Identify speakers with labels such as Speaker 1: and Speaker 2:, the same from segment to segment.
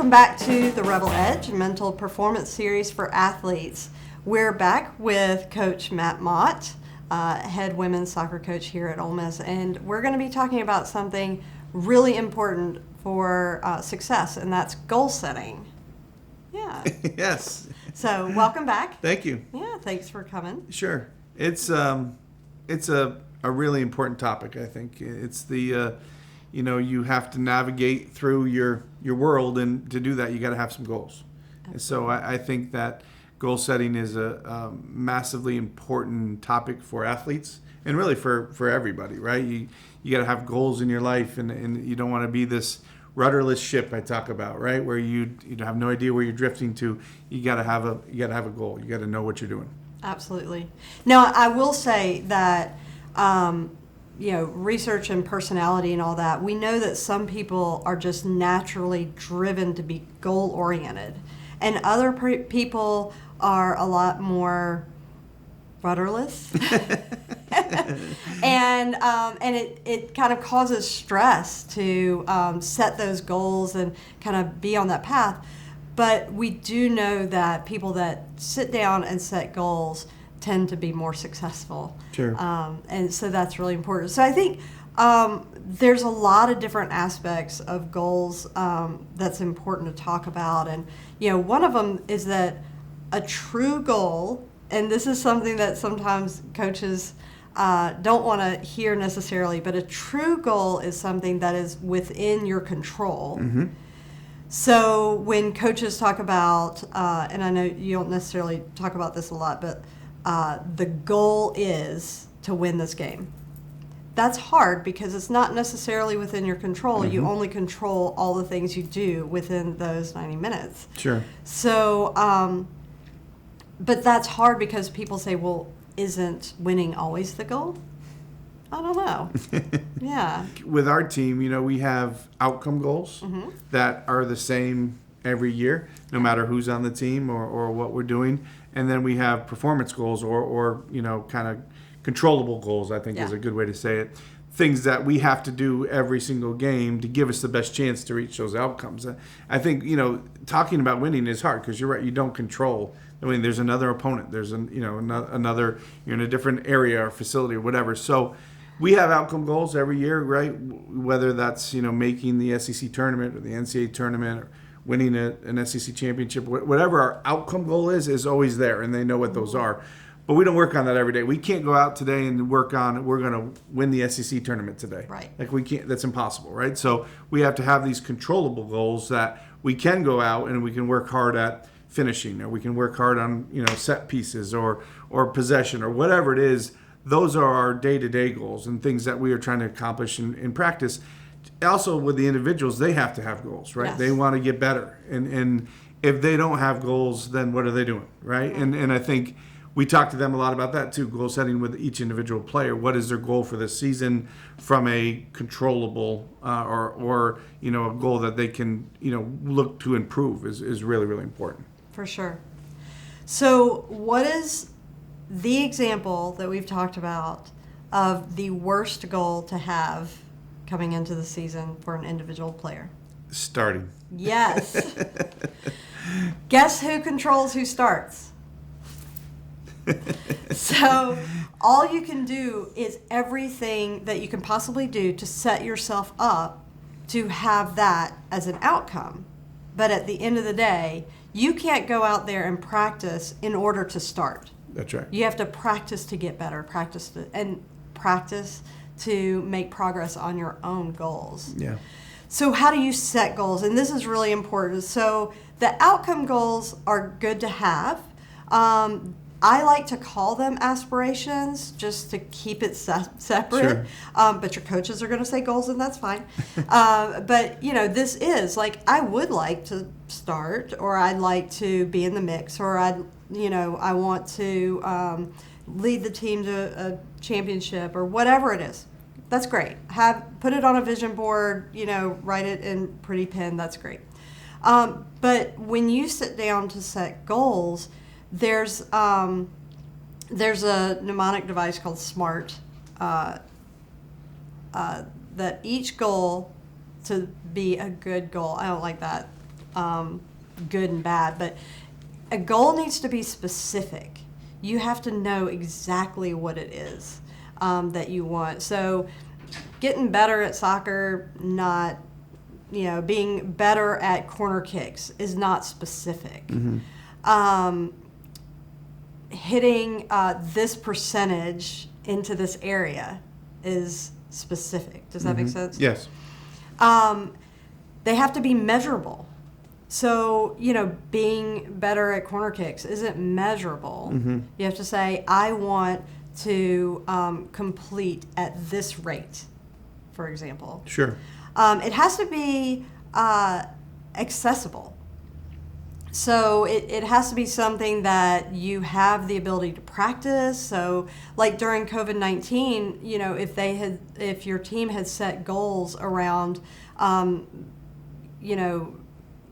Speaker 1: Welcome back to the Rebel Edge Mental Performance Series for Athletes. We're back with Coach Mott, head women's soccer coach here at Ole Miss, and we're going to be talking about something really important for success, and that's goal setting. Yeah.
Speaker 2: Yes.
Speaker 1: So welcome back.
Speaker 2: Thank you.
Speaker 1: Yeah, thanks for coming.
Speaker 2: Sure. It's a really important topic, I think. It's the you have to navigate through your world, and to do that you got to have some goals. Absolutely. And so I think that goal setting is a massively important topic for athletes, and really for everybody, right? You got to have goals in your life, and you don't want to be this rudderless ship I talk about, right? Where you have no idea where you're drifting to. You got to have a goal. You got to know what you're doing.
Speaker 1: Absolutely. Now, I will say that research and personality and all that, we know that some people are just naturally driven to be goal oriented, and other people are a lot more rudderless. and it kind of causes stress to set those goals and kind of be on that path. But we do know that people that sit down and set goals tend to be more successful.
Speaker 2: Sure.
Speaker 1: And so that's really important. So I think there's a lot of different aspects of goals that's important to talk about. And, one of them is that a true goal, and this is something that sometimes coaches don't want to hear necessarily, but a true goal is something that is within your control. Mm-hmm. So when coaches talk about, and I know you don't necessarily talk about this a lot, but the goal is to win this game. That's hard because it's not necessarily within your control. Mm-hmm. You only control all the things you do within those 90 minutes.
Speaker 2: Sure.
Speaker 1: So, but that's hard because people say, well, isn't winning always the goal? I don't know. Yeah.
Speaker 2: With our team, we have outcome goals mm-hmm. that are the same every year, no matter who's on the team or what we're doing. And then we have performance goals or kind of controllable goals, I think is a good way to say it. Things that we have to do every single game to give us the best chance to reach those outcomes. I think, talking about winning is hard because you're right, you don't control. I mean, there's another opponent. There's another, you're in a different area or facility or whatever. So we have outcome goals every year, right? Whether that's, making the SEC tournament or the NCAA tournament or winning an SEC championship, whatever our outcome goal is always there, and they know what those are. But we don't work on that every day. We can't go out today and work on, we're going to win the SEC tournament today.
Speaker 1: Right.
Speaker 2: Like we can't, that's impossible, right? So we have to have these controllable goals that we can go out and we can work hard at finishing, or we can work hard on, set pieces or possession or whatever it is. Those are our day-to-day goals and things that we are trying to accomplish in practice. Also, with the individuals, they have to have goals, right? Yes. They want to get better. And if they don't have goals, then what are they doing, right? And I think we talk to them a lot about that too, goal setting with each individual player. What is their goal for this season from a controllable or a goal that they can, look to improve is really, really important.
Speaker 1: For sure. So what is the example that we've talked about of the worst goal to have coming into the season for an individual player?
Speaker 2: Starting.
Speaker 1: Yes. Guess who controls who starts? So all you can do is everything that you can possibly do to set yourself up to have that as an outcome. But at the end of the day, you can't go out there and practice in order to start.
Speaker 2: That's right.
Speaker 1: You have to practice to get better, practice to make progress on your own goals.
Speaker 2: Yeah.
Speaker 1: So how do you set goals? And this is really important. So the outcome goals are good to have. I like to call them aspirations just to keep it separate.
Speaker 2: Sure.
Speaker 1: But your coaches are going to say goals, and that's fine. But, this is like, I would like to start, or I'd like to be in the mix, or I want to lead the team to a championship, or whatever it is. That's great. Put it on a vision board, write it in pretty pen. That's great. But when you sit down to set goals, there's a mnemonic device called SMART that each goal to be a good goal. I don't like that good and bad, but a goal needs to be specific. You have to know exactly what it is that you want. So getting better at soccer, not, being better at corner kicks is not specific. Hitting this percentage into this area is specific. Does that make sense?
Speaker 2: Yes.
Speaker 1: They have to be measurable. So, being better at corner kicks isn't measurable. You have to say, I want to complete at this rate, for example.
Speaker 2: Sure.
Speaker 1: It has to be accessible. So it has to be something that you have the ability to practice. So like during COVID-19, if your team had set goals around,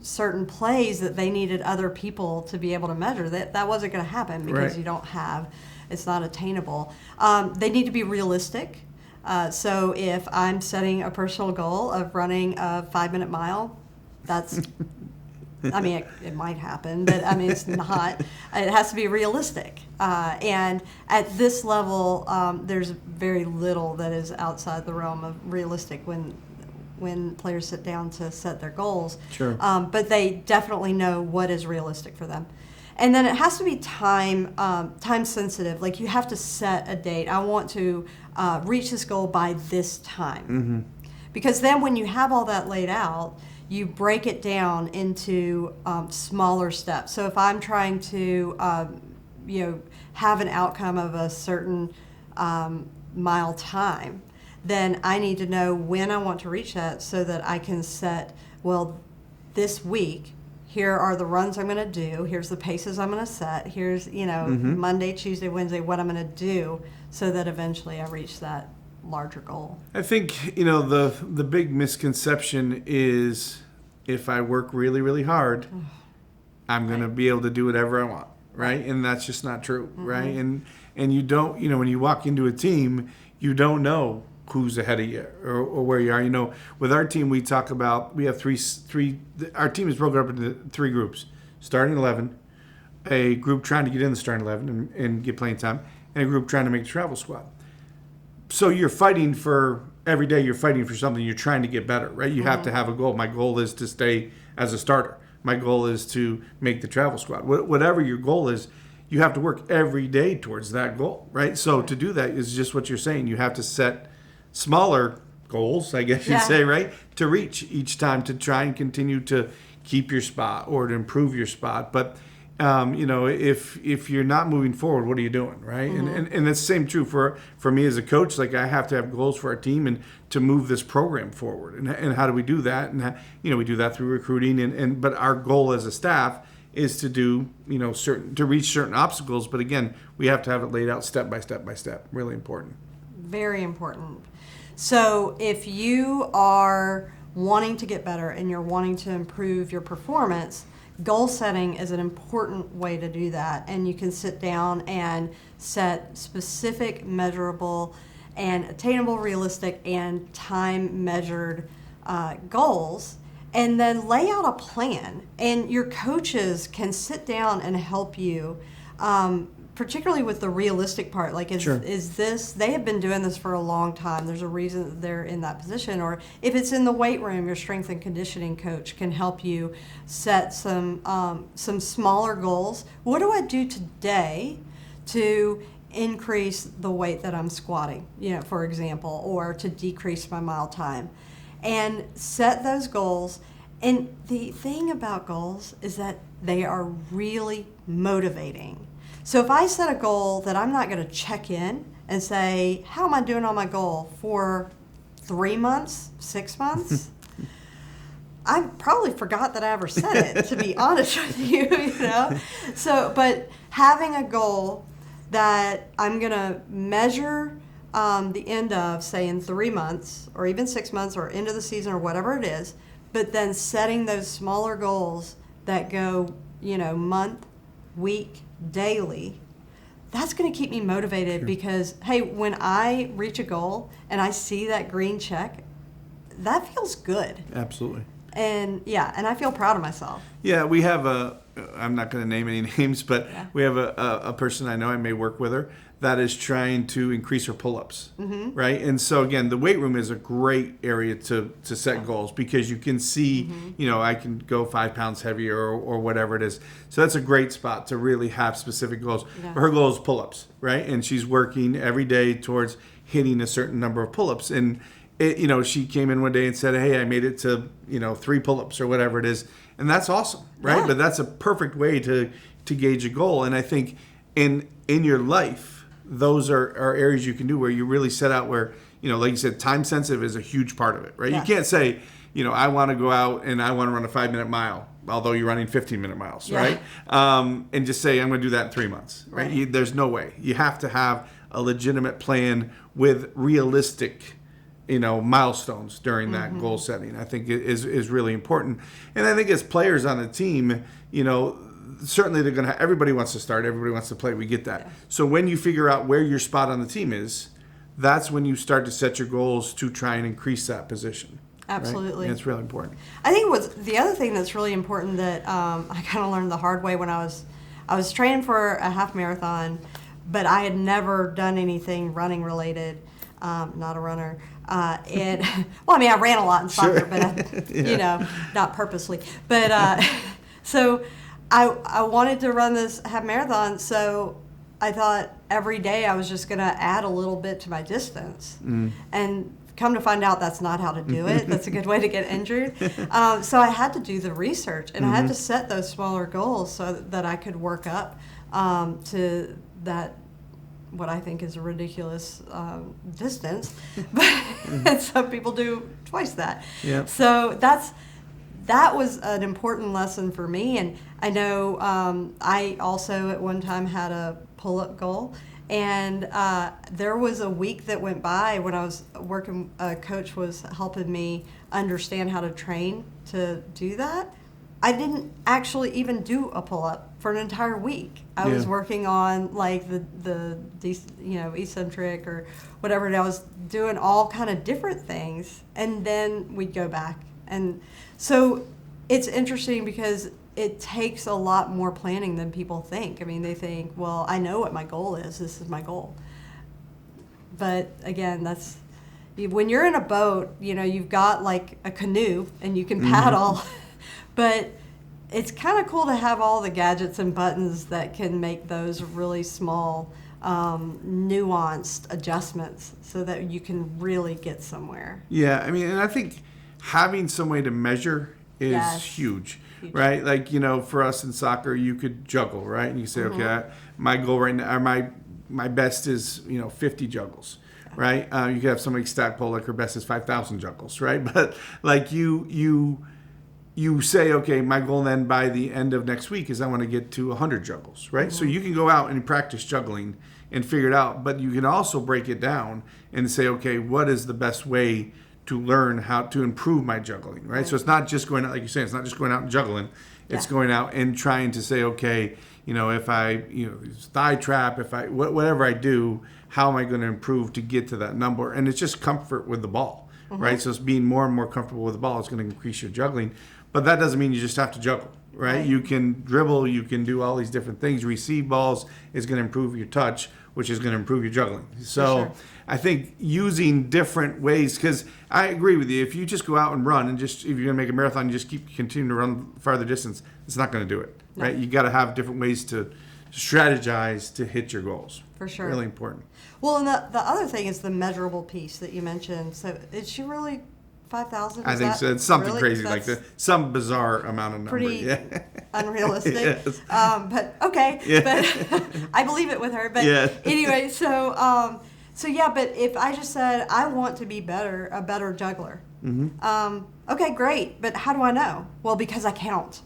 Speaker 1: certain plays that they needed other people to be able to measure, that wasn't going to happen because you don't have, it's not attainable. They need to be realistic. So if I'm setting a personal goal of running a 5-minute mile, that's, it might happen, but it's not. It has to be realistic. And at this level, there's very little that is outside the realm of realistic when players sit down to set their goals.
Speaker 2: Sure.
Speaker 1: But they definitely know what is realistic for them. And then it has to be time sensitive. Like you have to set a date. I want to reach this goal by this time. Because then when you have all that laid out, you break it down into smaller steps. So if I'm trying to, have an outcome of a certain mile time, then I need to know when I want to reach that so that I can set, this week, here are the runs I'm going to do, here's the paces I'm going to set, here's, Monday, Tuesday, Wednesday, what I'm going to do so that eventually I reach that larger goal.
Speaker 2: I think, the big misconception is if I work really, really hard, I'm going to be able to do whatever I want, right? And that's just not true, right? And you don't, when you walk into a team, you don't know who's ahead of you or where you are. With our team, we talk about, we have three. Our team is broken up into 3 groups: starting 11, a group trying to get in the starting 11 and get playing time, and a group trying to make the travel squad. So you're fighting for every day. You're fighting for something. You're trying to get better, right? You have to have a goal. My goal is to stay as a starter. My goal is to make the travel squad. Whatever your goal is, you have to work every day towards that goal, right? So to do that is just what you're saying. You have to set smaller goals, I guess you'd say, right? To reach each time, to try and continue to keep your spot or to improve your spot. But if you're not moving forward, what are you doing, right? And that's the same true for me as a coach. Like I have to have goals for our team and to move this program forward. And how do we do that? And we do that through recruiting. But our goal as a staff is to do to reach certain obstacles. But again, we have to have it laid out step by step by step. Really important.
Speaker 1: Very important. So if you are wanting to get better and you're wanting to improve your performance, goal setting is an important way to do that. And you can sit down and set specific, measurable, and attainable, realistic, and time-measured goals, and then lay out a plan. And your coaches can sit down and help you, particularly with the realistic part. Like, is this, they have been doing this for a long time. There's a reason that they're in that position. Or if it's in the weight room, your strength and conditioning coach can help you set some smaller goals. What do I do today to increase the weight that I'm squatting, for example, or to decrease my mile time? And set those goals. And the thing about goals is that they are really motivating. So if I set a goal that I'm not going to check in and say, how am I doing on my goal for 3 months, 6 months? I probably forgot that I ever set it, to be honest with you, So, but having a goal that I'm going to measure the end of, say, in 3 months or even 6 months or end of the season or whatever it is, but then setting those smaller goals that go, month, week, daily, that's going to keep me motivated because, hey, when I reach a goal and I see that green check, that feels good.
Speaker 2: Absolutely.
Speaker 1: And yeah, and I feel proud of myself.
Speaker 2: Yeah, we have I'm not going to name any names, but
Speaker 1: Yeah.
Speaker 2: we have a person I know, I may work with her, that is trying to increase her pull-ups, right? And so again, the weight room is a great area to set goals because you can see, I can go 5 pounds heavier or whatever it is. So that's a great spot to really have specific goals.
Speaker 1: Yeah.
Speaker 2: Her goal is pull-ups, right? And she's working every day towards hitting a certain number of pull-ups. And she came in one day and said, "Hey, I made it to 3 pull-ups or whatever it is," and that's awesome, right?
Speaker 1: Yeah.
Speaker 2: But that's a perfect way to gauge a goal. And I think in your life, those are areas you can do where you really set out where like you said, time sensitive is a huge part of it, right?
Speaker 1: Yeah.
Speaker 2: You can't say I want to go out and I want to run a 5-minute mile, although you're running 15-minute miles,
Speaker 1: Yeah.
Speaker 2: right? And just say I'm going to do that in 3 months, right? There's no way. You have to have a legitimate plan with realistic milestones during that goal setting. I think is really important. And I think as players on a team, certainly they're going to everybody wants to start, everybody wants to play. We get that.
Speaker 1: Yeah.
Speaker 2: So when you figure out where your spot on the team is, that's when you start to set your goals to try and increase that position.
Speaker 1: Absolutely.
Speaker 2: Right? And it's really important.
Speaker 1: I think the other thing that's really important that I kind of learned the hard way when I was training for a half marathon, but I had never done anything running related. Not a runner. And well, I mean, I ran a lot in soccer,
Speaker 2: Sure.
Speaker 1: but not purposely. But so I wanted to run this half marathon, so I thought every day I was just going to add a little bit to my distance. And come to find out that's not how to do it. That's a good way to get injured. So I had to do the research, and I had to set those smaller goals so that I could work up to that, what I think is a ridiculous distance. But some people do twice that.
Speaker 2: Yeah.
Speaker 1: So that was an important lesson for me. And I know I also at one time had a pull-up goal. And there was a week that went by when I was working, a coach was helping me understand how to train to do that. I didn't actually even do a pull-up for an entire week. I was working on like the eccentric or whatever, and I was doing all kind of different things, and then we'd go back. And so it's interesting because it takes a lot more planning than people think. I mean, they think, well, I know what my goal is. This is my goal. But again, that's when you're in a boat, you've got like a canoe and you can paddle, but it's kind of cool to have all the gadgets and buttons that can make those really small, nuanced adjustments so that you can really get somewhere.
Speaker 2: Yeah, I mean, and I think having some way to measure is huge. Right? Like, for us in soccer, you could juggle, right? And you say, okay, my goal right now, or my best is, 50 juggles, right? You could have somebody stack pole like her best is 5,000 juggles, right? But like you say, okay, my goal then by the end of next week is I want to get to 100 juggles, right? So you can go out and practice juggling and figure it out, but you can also break it down and say, okay, what is the best way to learn how to improve my juggling, right? So it's not just going out, like you're saying, it's not just going out and juggling. It's going out and trying to say, okay, if I, thigh trap, whatever I do, how am I going to improve to get to that number? And it's just comfort with the ball, right? So it's being more and more comfortable with the ball is going to increase your juggling. But that doesn't mean you just have to juggle, right? You can dribble, you can do all these different things. Receive balls is going to improve your touch, which is going to improve your juggling. So I think using different ways, because I agree with you, if you just go out and run and if you're going to make a marathon, you just continue to run farther distance, it's not going to do it, right? You got to have different ways to strategize to hit your goals.
Speaker 1: For sure.
Speaker 2: Really important.
Speaker 1: Well, and the other thing is the measurable piece that you mentioned. So is she really 5,000?
Speaker 2: I think so. It's something
Speaker 1: really?
Speaker 2: crazy like that. Some bizarre amount of number.
Speaker 1: Pretty unrealistic.
Speaker 2: Yes.
Speaker 1: But okay. But I believe it with her. But anyway, so but if I just said I want to be a better juggler. Okay, great. But how do I know? Well, because I count.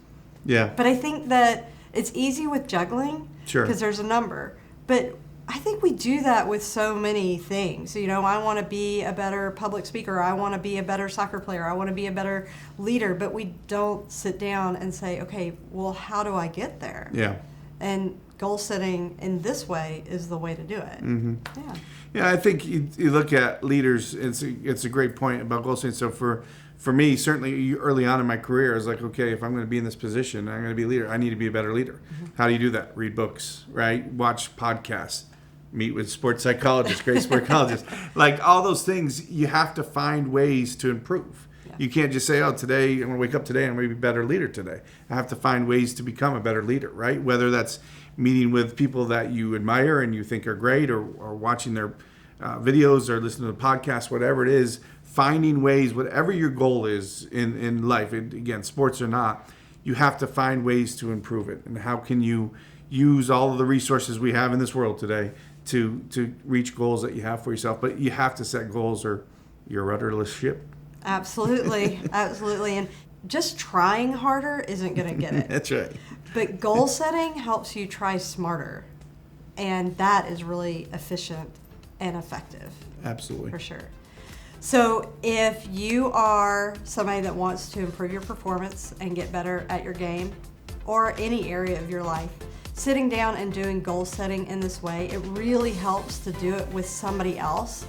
Speaker 2: Yeah.
Speaker 1: But I think that it's easy with juggling.
Speaker 2: Sure.
Speaker 1: Because there's a number. But I think we do that with so many things. I want to be a better public speaker. I want to be a better soccer player. I want to be a better leader. But we don't sit down and say, okay, well, how do I get there?
Speaker 2: Yeah.
Speaker 1: And goal setting in this way is the way to do it. Yeah.
Speaker 2: Yeah, I think you look at leaders. It's a great point about goal setting. So for for me, certainly early on in my career, I was like, okay, if I'm going to be in this position, I'm going to be a leader. I need to be a better leader. How do you do that? Read books, right? Watch podcasts, meet with sports psychologists, great sports psychologists. Like all those things, you have to find ways to improve. Yeah. You can't just say, oh, today, I'm going to wake up today and I'm going to be a better leader today. I have to find ways to become a better leader, right? Whether that's meeting with people that you admire and you think are great, or watching their videos or listening to the podcast, whatever it is, finding ways, whatever your goal is in life, again, sports or not, you have to find ways to improve it. And how can you use all of the resources we have in this world today to reach goals that you have for yourself? But you have to set goals or you're a rudderless ship.
Speaker 1: Absolutely. Absolutely. And just trying harder isn't going to get it.
Speaker 2: That's right.
Speaker 1: But goal setting helps you try smarter. And that is really efficient and effective.
Speaker 2: Absolutely.
Speaker 1: For sure. So if you are somebody that wants to improve your performance and get better at your game or any area of your life, sitting down and doing goal setting in this way, it really helps to do it with somebody else,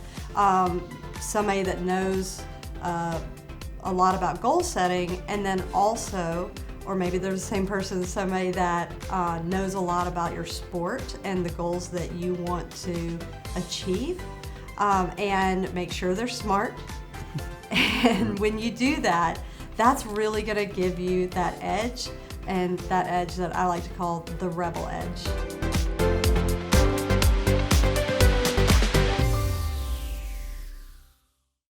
Speaker 1: somebody that knows a lot about goal setting, and then also, or maybe they're the same person, somebody that knows a lot about your sport and the goals that you want to achieve. And make sure they're smart. And when you do that, that's really going to give you that edge, and that edge that I like to call the rebel edge.